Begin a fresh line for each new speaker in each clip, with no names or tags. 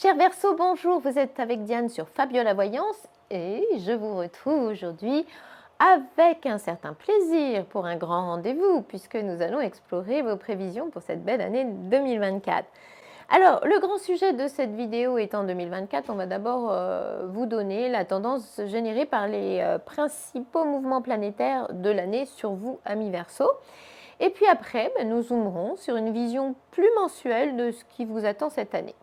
Cher Verseau, bonjour, vous êtes avec Diane sur Fabiola Voyance et je vous retrouve aujourd'hui avec un certain plaisir pour un grand rendez-vous puisque nous allons explorer vos prévisions pour cette belle année 2024. Alors, le grand sujet de cette vidéo étant 2024, on va d'abord vous donner la tendance générée par les principaux mouvements planétaires de l'année sur vous, amis Verseau. Et puis après, nous zoomerons sur une vision plus mensuelle de ce qui vous attend cette année.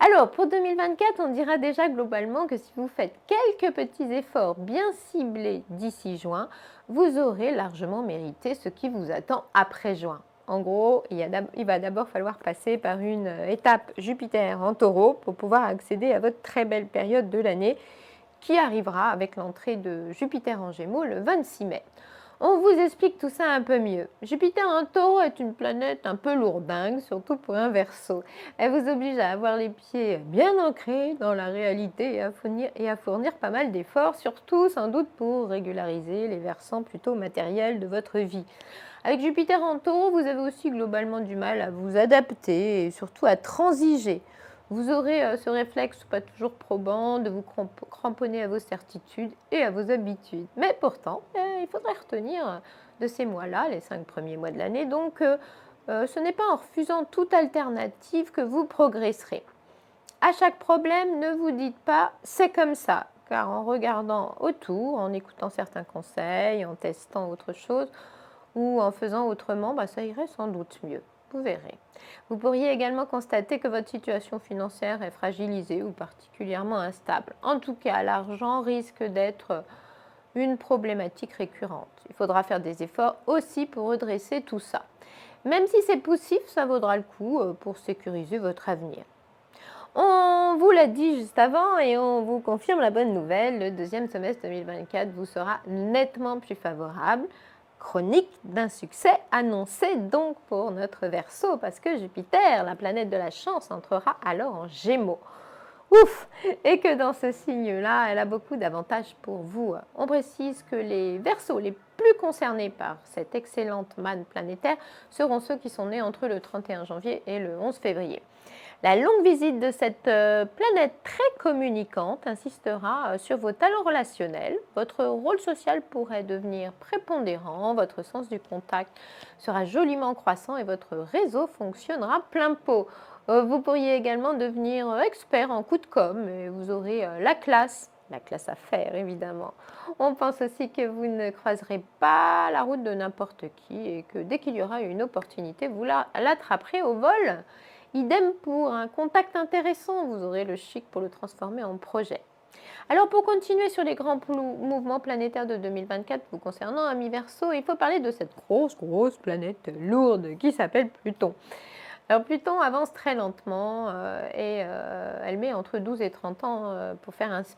Alors, pour 2024, on dira déjà globalement que si vous faites quelques petits efforts bien ciblés d'ici juin, vous aurez largement mérité ce qui vous attend après juin. En gros, il va d'abord falloir passer par une étape Jupiter en taureau pour pouvoir accéder à votre très belle période de l'année qui arrivera avec l'entrée de Jupiter en Gémeaux le 26 mai. On vous explique tout ça un peu mieux. Jupiter en taureau est une planète un peu lourdingue, surtout pour un Verseau. Elle vous oblige à avoir les pieds bien ancrés dans la réalité et à fournir pas mal d'efforts, surtout sans doute pour régulariser les versants plutôt matériels de votre vie. Avec Jupiter en taureau, vous avez aussi globalement du mal à vous adapter et surtout à transiger. Vous aurez ce réflexe pas toujours probant de vous cramponner à vos certitudes et à vos habitudes. Mais pourtant, il faudrait retenir de ces mois-là, les 5 premiers mois de l'année, donc ce n'est pas en refusant toute alternative que vous progresserez. À chaque problème, ne vous dites pas « c'est comme ça », car en regardant autour, en écoutant certains conseils, en testant autre chose ou en faisant autrement, ça irait sans doute mieux. Vous verrez. Vous pourriez également constater que votre situation financière est fragilisée ou particulièrement instable. En tout cas, l'argent risque d'être une problématique récurrente. Il faudra faire des efforts aussi pour redresser tout ça. Même si c'est poussif, ça vaudra le coup pour sécuriser votre avenir. On vous l'a dit juste avant et on vous confirme la bonne nouvelle, le deuxième semestre 2024 vous sera nettement plus favorable. Chronique d'un succès annoncé donc pour notre Verseau parce que Jupiter, la planète de la chance, entrera alors en Gémeaux. Ouf! Et que dans ce signe-là, elle a beaucoup d'avantages pour vous. On précise que les Verseaux les plus concernés par cette excellente manne planétaire seront ceux qui sont nés entre le 31 janvier et le 11 février. La longue visite de cette planète très communicante insistera sur vos talents relationnels. Votre rôle social pourrait devenir prépondérant, votre sens du contact sera joliment croissant et votre réseau fonctionnera plein pot. Vous pourriez également devenir expert en coup de com' et vous aurez la classe à faire évidemment. On pense aussi que vous ne croiserez pas la route de n'importe qui et que dès qu'il y aura une opportunité, vous l'attraperez au vol. Idem pour un contact intéressant, vous aurez le chic pour le transformer en projet. Alors pour continuer sur les grands mouvements planétaires de 2024 vous concernant, amis Verseau, il faut parler de cette grosse planète lourde qui s'appelle Pluton. Alors Pluton avance très lentement et elle met entre 12 et 30 ans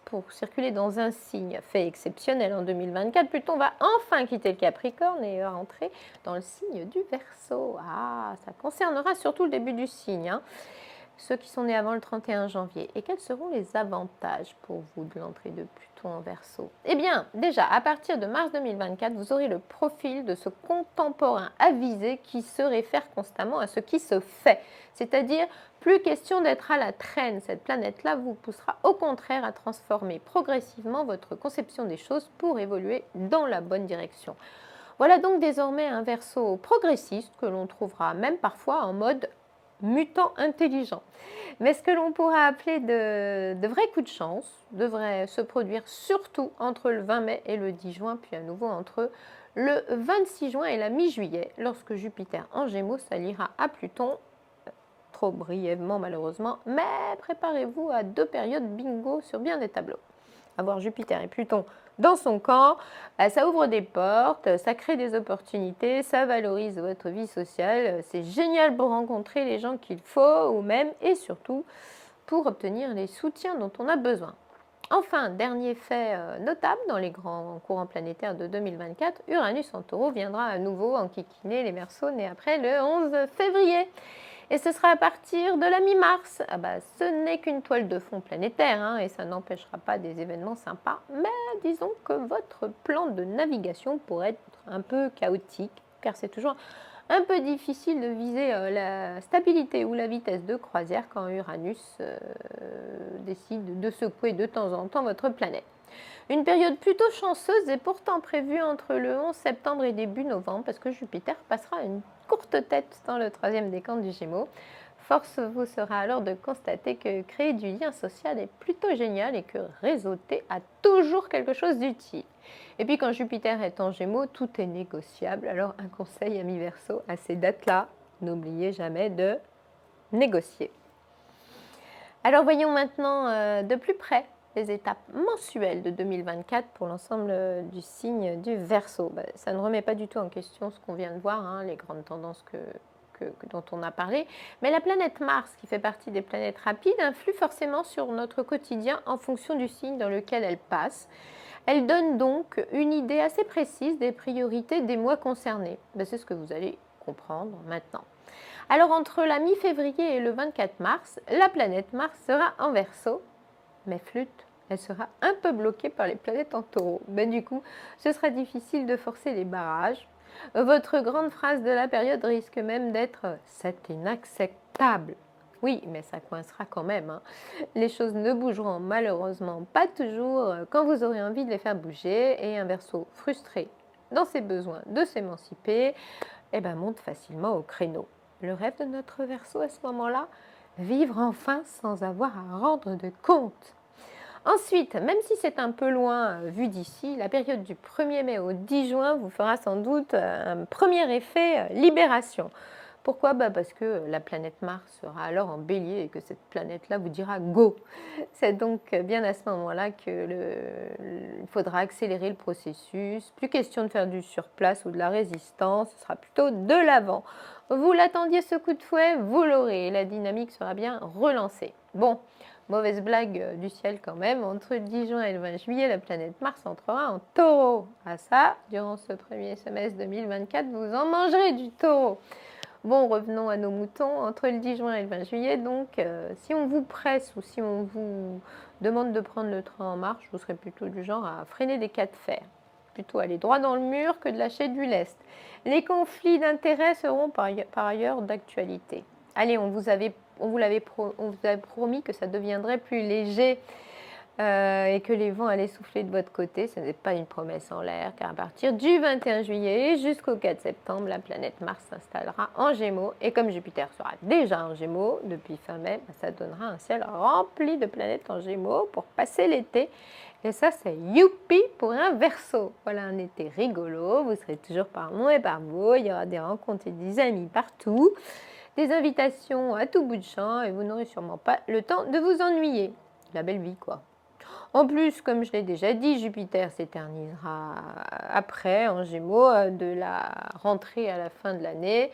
pour circuler dans un signe. Fait exceptionnel en 2024, Pluton va enfin quitter le Capricorne et va entrer dans le signe du Verseau. Ah, ça concernera surtout le début du signe, ceux qui sont nés avant le 31 janvier. Et quels seront les avantages pour vous de l'entrée de Pluton en Verseau? Eh bien, déjà, à partir de mars 2024, vous aurez le profil de ce contemporain avisé qui se réfère constamment à ce qui se fait. C'est-à-dire, plus question d'être à la traîne. Cette planète-là vous poussera au contraire à transformer progressivement votre conception des choses pour évoluer dans la bonne direction. Voilà donc désormais un Verseau progressiste que l'on trouvera même parfois en mode mutant intelligent. Mais ce que l'on pourra appeler de vrais coups de chance devrait se produire surtout entre le 20 mai et le 10 juin, puis à nouveau entre le 26 juin et la mi-juillet, lorsque Jupiter en Gémeaux s'alliera à Pluton, trop brièvement malheureusement, mais préparez-vous à 2 périodes bingo sur bien des tableaux. Avoir Jupiter et Pluton dans son camp, ça ouvre des portes, ça crée des opportunités, ça valorise votre vie sociale. C'est génial pour rencontrer les gens qu'il faut ou même et surtout pour obtenir les soutiens dont on a besoin. Enfin, dernier fait notable dans les grands courants planétaires de 2024, Uranus en taureau viendra à nouveau enquiquiner les Verseaux nés après le 11 février. Et ce sera à partir de la mi-mars. Ce n'est qu'une toile de fond planétaire et ça n'empêchera pas des événements sympas. Mais disons que votre plan de navigation pourrait être un peu chaotique, car c'est toujours un peu difficile de viser la stabilité ou la vitesse de croisière quand Uranus décide de secouer de temps en temps votre planète. Une période plutôt chanceuse est pourtant prévue entre le 11 septembre et début novembre parce que Jupiter passera une courte tête dans le troisième décan du Gémeaux. Force vous sera alors de constater que créer du lien social est plutôt génial et que réseauter a toujours quelque chose d'utile. Et puis quand Jupiter est en Gémeaux, tout est négociable. Alors un conseil ami Verseau, à ces dates-là, n'oubliez jamais de négocier. Alors voyons maintenant de plus près les étapes mensuelles de 2024 pour l'ensemble du signe du Verseau. Ça ne remet pas du tout en question ce qu'on vient de voir, hein, les grandes tendances dont on a parlé, mais la planète Mars, qui fait partie des planètes rapides, influe forcément sur notre quotidien en fonction du signe dans lequel elle passe. Elle donne donc une idée assez précise des priorités des mois concernés. C'est ce que vous allez comprendre maintenant. Alors entre la mi-février et le 24 mars, la planète Mars sera en Verseau, mais flûte, elle sera un peu bloquée par les planètes en Taureau. Du coup, ce sera difficile de forcer les barrages. Votre grande phrase de la période risque même d'être « c'est inacceptable ». Oui, mais ça coincera quand même, hein. Les choses ne bougeront malheureusement pas toujours quand vous aurez envie de les faire bouger et un Verseau frustré dans ses besoins de s'émanciper monte facilement au créneau. Le rêve de notre Verseau à ce moment-là, vivre enfin sans avoir à rendre de compte. Ensuite, même si c'est un peu loin vu d'ici, la période du 1er mai au 10 juin vous fera sans doute un premier effet libération. Pourquoi Parce que la planète Mars sera alors en bélier et que cette planète-là vous dira « go ». C'est donc bien à ce moment-là qu'il faudra accélérer le processus. Plus question de faire du surplace ou de la résistance, ce sera plutôt de l'avant. Vous l'attendiez ce coup de fouet, vous l'aurez. La dynamique sera bien relancée. Bon, mauvaise blague du ciel quand même. Entre le 10 juin et le 20 juillet, la planète Mars entrera en Taureau. Ah ça, durant ce premier semestre 2024, vous en mangerez du Taureau. Bon, revenons à nos moutons. Entre le 10 juin et le 20 juillet, donc, si on vous presse ou si on vous demande de prendre le train en marche, vous serez plutôt du genre à freiner des cas de fer. Plutôt aller droit dans le mur que de lâcher du lest. Les conflits d'intérêts seront par ailleurs d'actualité. Allez, on vous avait promis que ça deviendrait plus léger et que les vents allaient souffler de votre côté. Ce n'est pas une promesse en l'air, car à partir du 21 juillet jusqu'au 4 septembre, la planète Mars s'installera en Gémeaux. Et comme Jupiter sera déjà en Gémeaux depuis fin mai, ça donnera un ciel rempli de planètes en Gémeaux pour passer l'été. Et ça, c'est youpi pour un Verseau. Voilà un été rigolo, vous serez toujours par moi et par vous, il y aura des rencontres et des amis partout, des invitations à tout bout de champ et vous n'aurez sûrement pas le temps de vous ennuyer. La belle vie, quoi. En plus, comme je l'ai déjà dit, Jupiter s'éternisera après en Gémeaux de la rentrée à la fin de l'année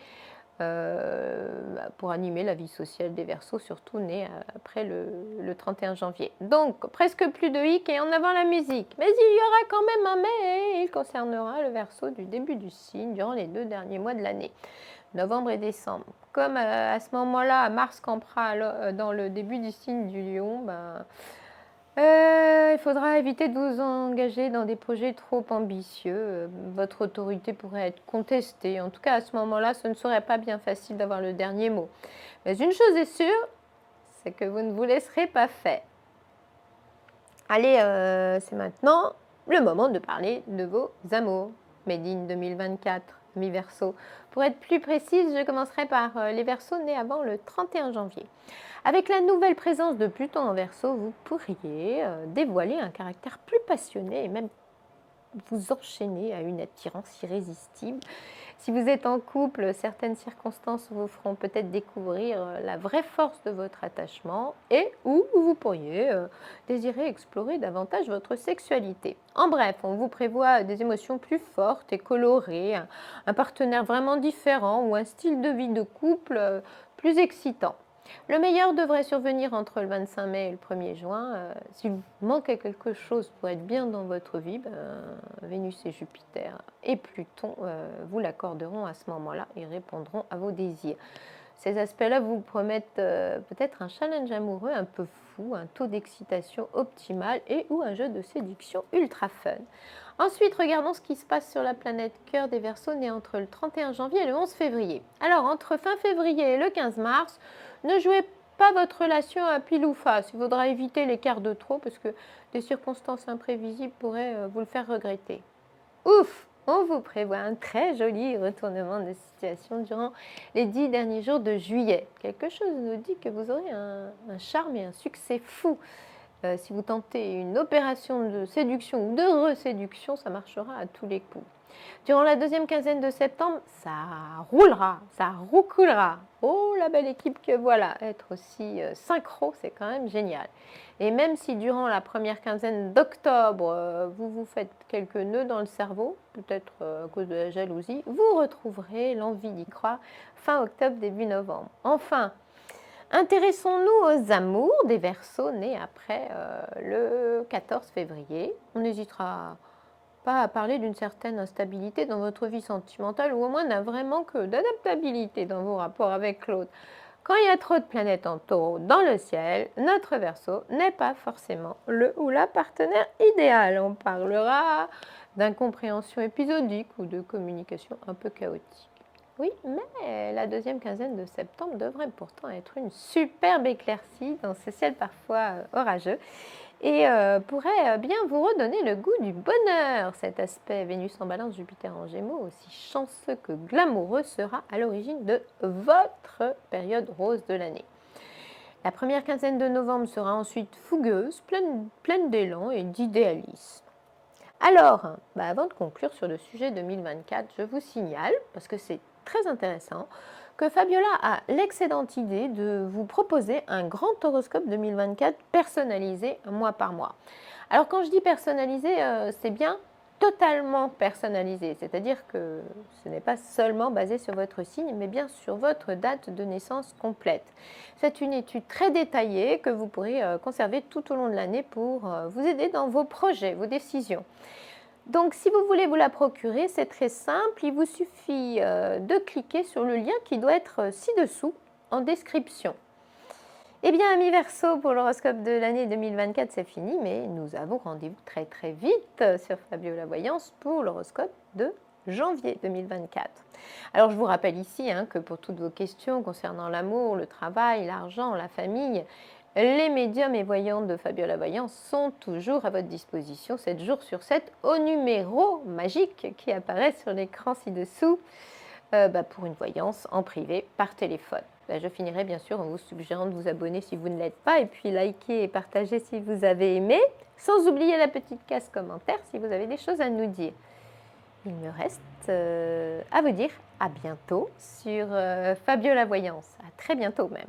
pour animer la vie sociale des Verseaux, surtout nés après le 31 janvier. Donc, presque plus de hic et en avant la musique. Mais il y aura quand même un mais, il concernera le Verseau du début du signe durant les 2 derniers mois de l'année, novembre et décembre. Comme à ce moment-là, Mars campera dans le début du signe du Lion, il faudra éviter de vous engager dans des projets trop ambitieux. Votre autorité pourrait être contestée. En tout cas, à ce moment-là, ce ne serait pas bien facile d'avoir le dernier mot. Mais une chose est sûre, c'est que vous ne vous laisserez pas faire. Allez, c'est maintenant le moment de parler de vos amours. Made in 2024, mi-Verseau. Pour être plus précise, je commencerai par les Verseaux nés avant le 31 janvier. Avec la nouvelle présence de Pluton en Verseau, vous pourriez dévoiler un caractère plus passionné et même vous enchaîner à une attirance irrésistible. Si vous êtes en couple, certaines circonstances vous feront peut-être découvrir la vraie force de votre attachement et ou vous pourriez désirer explorer davantage votre sexualité. En bref, on vous prévoit des émotions plus fortes et colorées, un partenaire vraiment différent ou un style de vie de couple plus excitant. Le meilleur devrait survenir entre le 25 mai et le 1er juin. S'il vous manque quelque chose pour être bien dans votre vie, Vénus et Jupiter et Pluton vous l'accorderont à ce moment-là et répondront à vos désirs. Ces aspects-là vous promettent peut-être un challenge amoureux un peu fou, un taux d'excitation optimal et ou un jeu de séduction ultra fun. Ensuite, regardons ce qui se passe sur la planète cœur des Verseaux nés entre le 31 janvier et le 11 février. Alors, entre fin février et le 15 mars, ne jouez pas votre relation à pile ou face. Il faudra éviter l'écart de trop parce que des circonstances imprévisibles pourraient vous le faire regretter. Ouf! On vous prévoit un très joli retournement de situation durant les 10 derniers jours de juillet. Quelque chose nous dit que vous aurez un charme et un succès fou. Si vous tentez une opération de séduction ou de reséduction, ça marchera à tous les coups. Durant la deuxième quinzaine de septembre, ça roulera, ça roucoulera. Oh, la belle équipe que voilà, être aussi synchro, c'est quand même génial. Et même si durant la première quinzaine d'octobre, vous vous faites quelques nœuds dans le cerveau, peut-être à cause de la jalousie, vous retrouverez l'envie d'y croire fin octobre, début novembre. Enfin, intéressons-nous aux amours des Verseaux nés après le 14 février. On n'hésitera pas à parler d'une certaine instabilité dans votre vie sentimentale ou au moins d'un vrai manque d'adaptabilité dans vos rapports avec l'autre. Quand il y a trop de planètes en taureau dans le ciel, notre Verseau n'est pas forcément le ou la partenaire idéal. On parlera d'incompréhension épisodique ou de communication un peu chaotique. Oui, mais la deuxième quinzaine de septembre devrait pourtant être une superbe éclaircie dans ce ciel parfois orageux et pourrait bien vous redonner le goût du bonheur. Cet aspect Vénus en Balance, Jupiter en Gémeaux, aussi chanceux que glamoureux, sera à l'origine de votre période rose de l'année. La première quinzaine de novembre sera ensuite fougueuse, pleine d'élan et d'idéalisme. Alors, avant de conclure sur le sujet 2024, je vous signale, parce que c'est très intéressant, que Fabiola a l'excellente idée de vous proposer un grand horoscope 2024 personnalisé mois par mois. Alors quand je dis personnalisé, c'est bien totalement personnalisé, c'est-à-dire que ce n'est pas seulement basé sur votre signe, mais bien sur votre date de naissance complète. C'est une étude très détaillée que vous pourrez conserver tout au long de l'année pour vous aider dans vos projets, vos décisions. Donc, si vous voulez vous la procurer, c'est très simple. Il vous suffit de cliquer sur le lien qui doit être ci-dessous en description. Eh bien, amis Verseau, pour l'horoscope de l'année 2024, c'est fini, mais nous avons rendez-vous très très vite sur Fabiola Voyance pour l'horoscope de janvier 2024. Alors, je vous rappelle ici que pour toutes vos questions concernant l'amour, le travail, l'argent, la famille, les médiums et voyantes de Fabiola Voyance sont toujours à votre disposition 7 jours sur 7 au numéro magique qui apparaît sur l'écran ci-dessous pour une voyance en privé par téléphone. Je finirai bien sûr en vous suggérant de vous abonner si vous ne l'êtes pas et puis liker et partager si vous avez aimé, sans oublier la petite case commentaire si vous avez des choses à nous dire. Il me reste à vous dire à bientôt sur Fabiola Voyance. À très bientôt même.